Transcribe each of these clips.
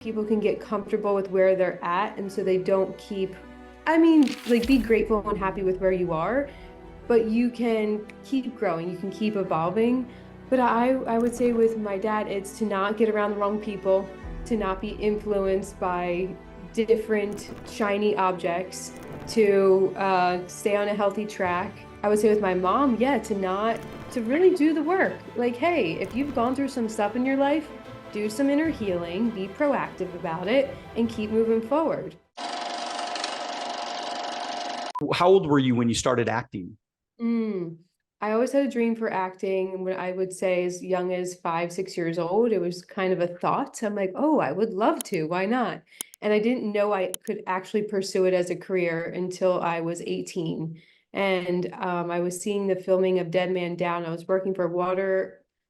people can get comfortable with where they're at, and so they don't keep, I mean, like, be grateful and happy with where you are, but you can keep growing, you can keep evolving. But I would say with my dad, it's to not get around the wrong people, to not be influenced by different shiny objects, to stay on a healthy track. I would say with my mom, yeah, to really do the work. Like, hey, if you've gone through some stuff in your life, do some inner healing, be proactive about it, and keep moving forward. How old were you when you started acting? Mm. I always had a dream for acting when I would say as young as 5, 6 years old. It was kind of a thought. I'm like, oh, I would love to. Why not? And I didn't know I could actually pursue it as a career until I was 18. And I was seeing the filming of Dead Man Down. I was working for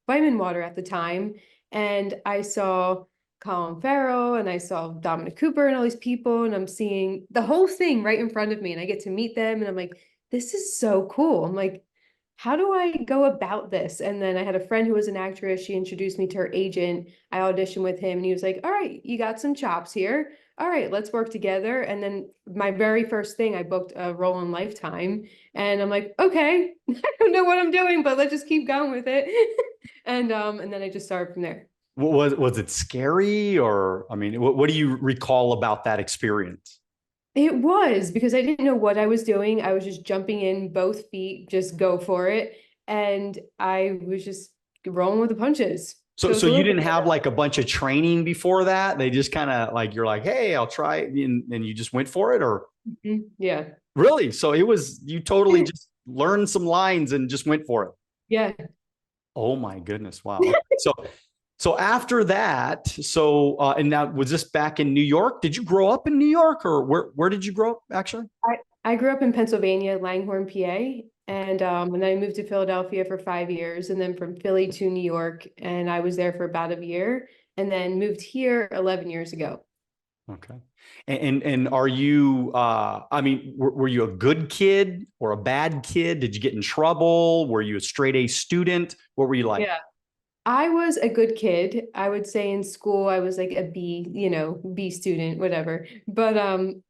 Vitamin Water at the time. And I saw Colin Farrell and I saw Dominic Cooper and all these people. And I'm seeing the whole thing right in front of me. And I get to meet them. And I'm like, this is so cool. I'm like, how do I go about this? And then I had a friend who was an actress. She introduced me to her agent. I auditioned with him and he was like, all right, you got some chops here. All right, let's work together. And then my very first thing, I booked a role in Lifetime. And I'm like, okay, I don't know what I'm doing, but let's just keep going with it. And then I just started from there. Was it scary, or I mean, what do you recall about that experience? It was because I didn't know what I was doing. I was just jumping in both feet, just go for it. And I was just rolling with the punches. So, So it's so a you little didn't bit. have like a bunch of training before that? They just kind of like, you're like, hey, I'll try it, and you just went for it, or Yeah. really? So it was, you totally just learned some lines and just went for it. Yeah. Oh my goodness. Wow. Okay. So after that, and now was this back in New York? Did you grow up in New York, or where did you grow up actually? I grew up in Pennsylvania, Langhorne, PA, and I moved to Philadelphia for 5 years, and then from Philly to New York, and I was there for about a year, and then moved here 11 years ago. Okay. And are you, I mean, were you a good kid or a bad kid? Did you get in trouble? Were you a straight A student? What were you like? Yeah. I was a good kid. I would say in school I was like a B, B student, whatever. But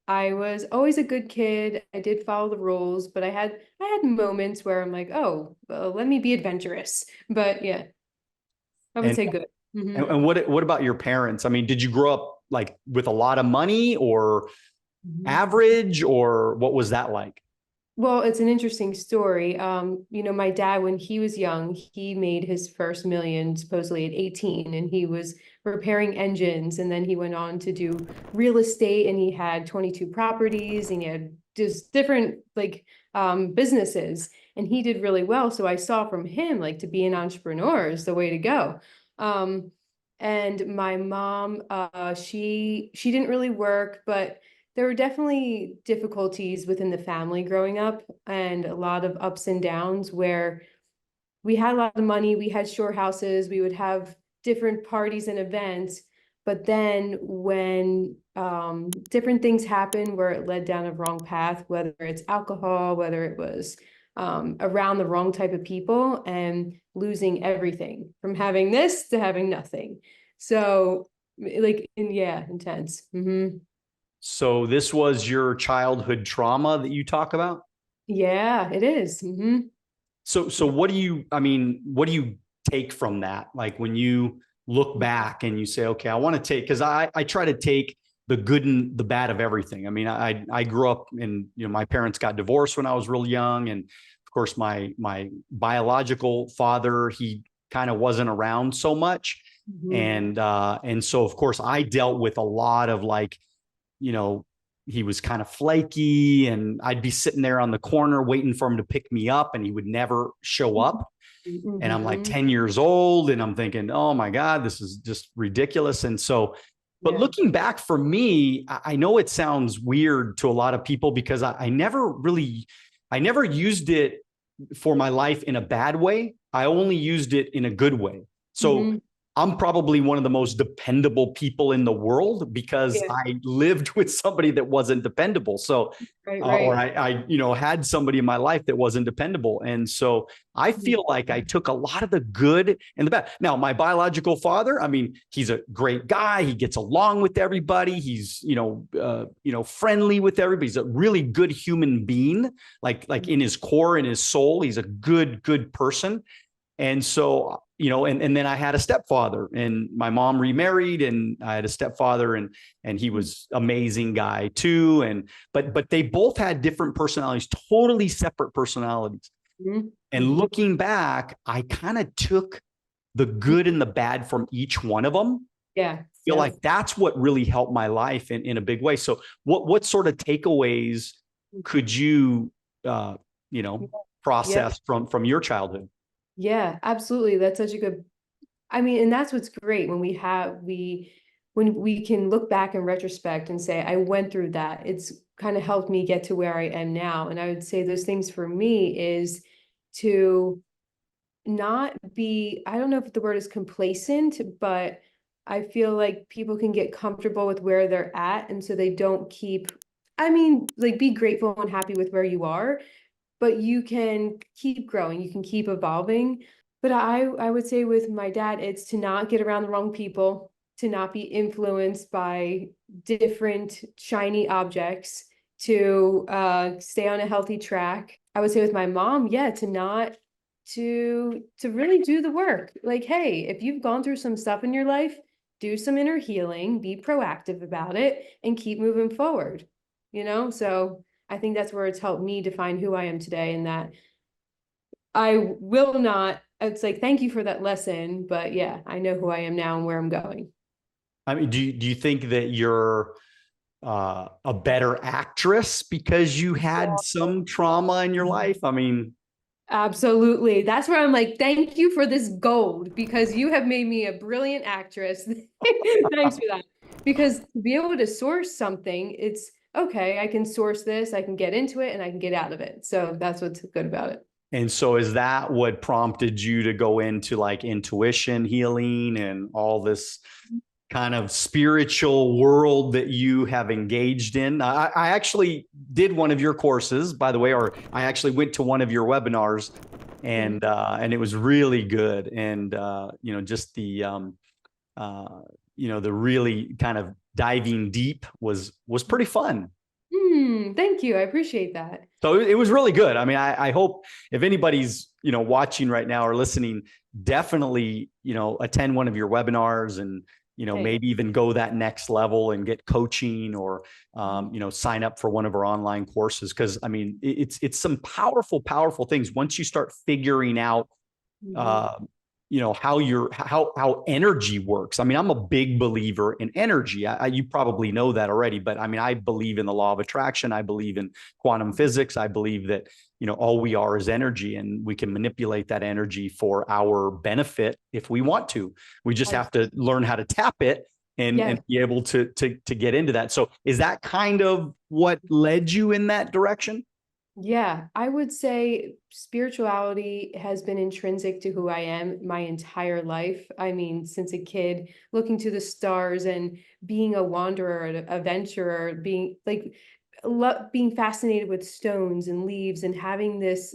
I was always a good kid. I did follow the rules, but I had moments where I'm like, oh, well, let me be adventurous. But yeah, I would And say good. and what about your parents? I mean, did you grow up like with a lot of money, or Mhm. average, or what was that like? Well, it's an interesting story. My dad, when he was young, he made his first million supposedly at 18, and he was repairing engines. And then he went on to do real estate, and he had 22 properties, and he had just different like businesses, and he did really well. So I saw from him like to be an entrepreneur is the way to go. Um, and my mom, she didn't really work, but there were definitely difficulties within the family growing up and a lot of ups and downs where we had a lot of money, we had shore houses, we would have different parties and events. But then when different things happened where it led down a wrong path, whether it's alcohol, whether it was around the wrong type of people and losing everything from having this to having nothing. So yeah, intense. So this was your childhood trauma that you talk about? Yeah, it is. So what do you, I mean, what do you take from that? Like when you look back and you say, okay, I want to take, because I try to take the good and the bad of everything. I mean, I grew up in, my parents got divorced when I was real young. And of course, my biological father, he kind of wasn't around so much. Mhm. And so of course I dealt with a lot of like, you know, he was kind of flaky, and I'd be sitting there on the corner waiting for him to pick me up and he would never show up. And I'm like Mhm. 10 years old and I'm thinking, oh my God, this is just ridiculous. And so, but Yeah. looking back for me, I know it sounds weird to a lot of people because I never used it for my life in a bad way. I only used it in a good way. So Mhm. I'm probably one of the most dependable people in the world because Yeah. I lived with somebody that wasn't dependable. So, Right, or right. I had somebody in my life that wasn't dependable. And so I feel like I took a lot of the good and the bad. Now, my biological father, I mean, he's a great guy. He gets along with everybody. He's, friendly with everybody. He's a really good human being, like in his core, in his soul, he's a good person. And so, and then I had a stepfather, and my mom remarried, and I had a stepfather, and he was amazing guy too. But they both had different personalities, totally separate personalities. Mhm. And looking back, I kind of took the good and the bad from each one of them. Yeah. I feel like that's what really helped my life in a big way. So what sort of takeaways could you, process from your childhood? Yeah, absolutely. That's such a good, I mean, and that's what's great when when we can look back in retrospect and say, I went through that. It's kind of helped me get to where I am now. And I would say those things for me is to not be, I don't know if the word is complacent, but I feel like people can get comfortable with where they're at. And so they don't keep, I mean, like be grateful and happy with where you are, but you can keep growing, you can keep evolving. But I would say with my dad, it's to not get around the wrong people, to not be influenced by different shiny objects, to stay on a healthy track. I would say with my mom, yeah, to not to really do the work. Like, hey, if you've gone through some stuff in your life, do some inner healing, be proactive about it, and keep moving forward. So I think that's where it's helped me define who I am today, and that I will not, it's like, thank you for that lesson, but yeah, I know who I am now and where I'm going. I mean, do you think that you're a better actress because you had some trauma in your life? I mean, Absolutely. That's where I'm like, thank you for this gold, because you have made me a brilliant actress. Thanks for that. Because to be able to source something, it's okay, I can source this, I can get into it, and I can get out of it. So that's what's good about it. and so is that what prompted you to go into like intuition healing and all this kind of spiritual world that you have engaged in? I actually did one of your courses, by the way, or I actually went to one of your webinars, and it was really good. And just the really kind of diving deep was pretty fun. Thank you. I appreciate that. So it was really good. I mean, I hope if anybody's, watching right now or listening, definitely, attend one of your webinars and, maybe even go that next level and get coaching or, sign up for one of our online courses. Cause I mean, it's some powerful, powerful things once you start figuring out, how energy works. I mean, I'm a big believer in energy. You probably know that already, but I mean, I believe in the law of attraction. I believe in quantum physics. I believe that, all we are is energy, and we can manipulate that energy for our benefit if we want to. We just have to learn how to tap it and be able to get into that. So is that kind of what led you in that direction? Yeah, I would say spirituality has been intrinsic to who I am my entire life. I mean, since a kid, looking to the stars and being a wanderer, an adventurer, being like being fascinated with stones and leaves, and having this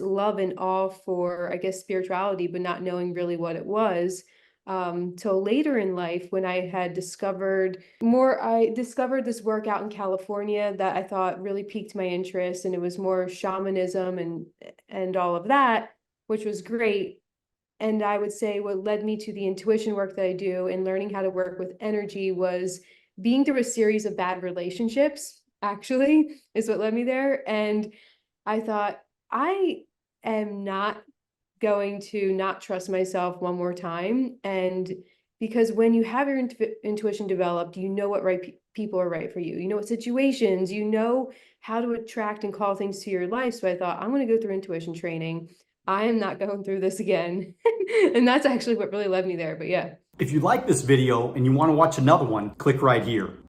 love and awe for, I guess, spirituality, but not knowing really what it was. Till later in life, when I discovered this workout in California that I thought really piqued my interest, and it was more shamanism and all of that, which was great. And I would say what led me to the intuition work that I do and learning how to work with energy was being through a series of bad relationships, actually, is what led me there. And I thought, I am not going to not trust myself one more time. And because when you have your intuition developed, you know what people are right for you. You know what situations, you know how to attract and call things to your life. So I thought, I'm going to go through intuition training. I am not going through this again. And that's actually what really led me there. But yeah. If you like this video and you want to watch another one, click right here.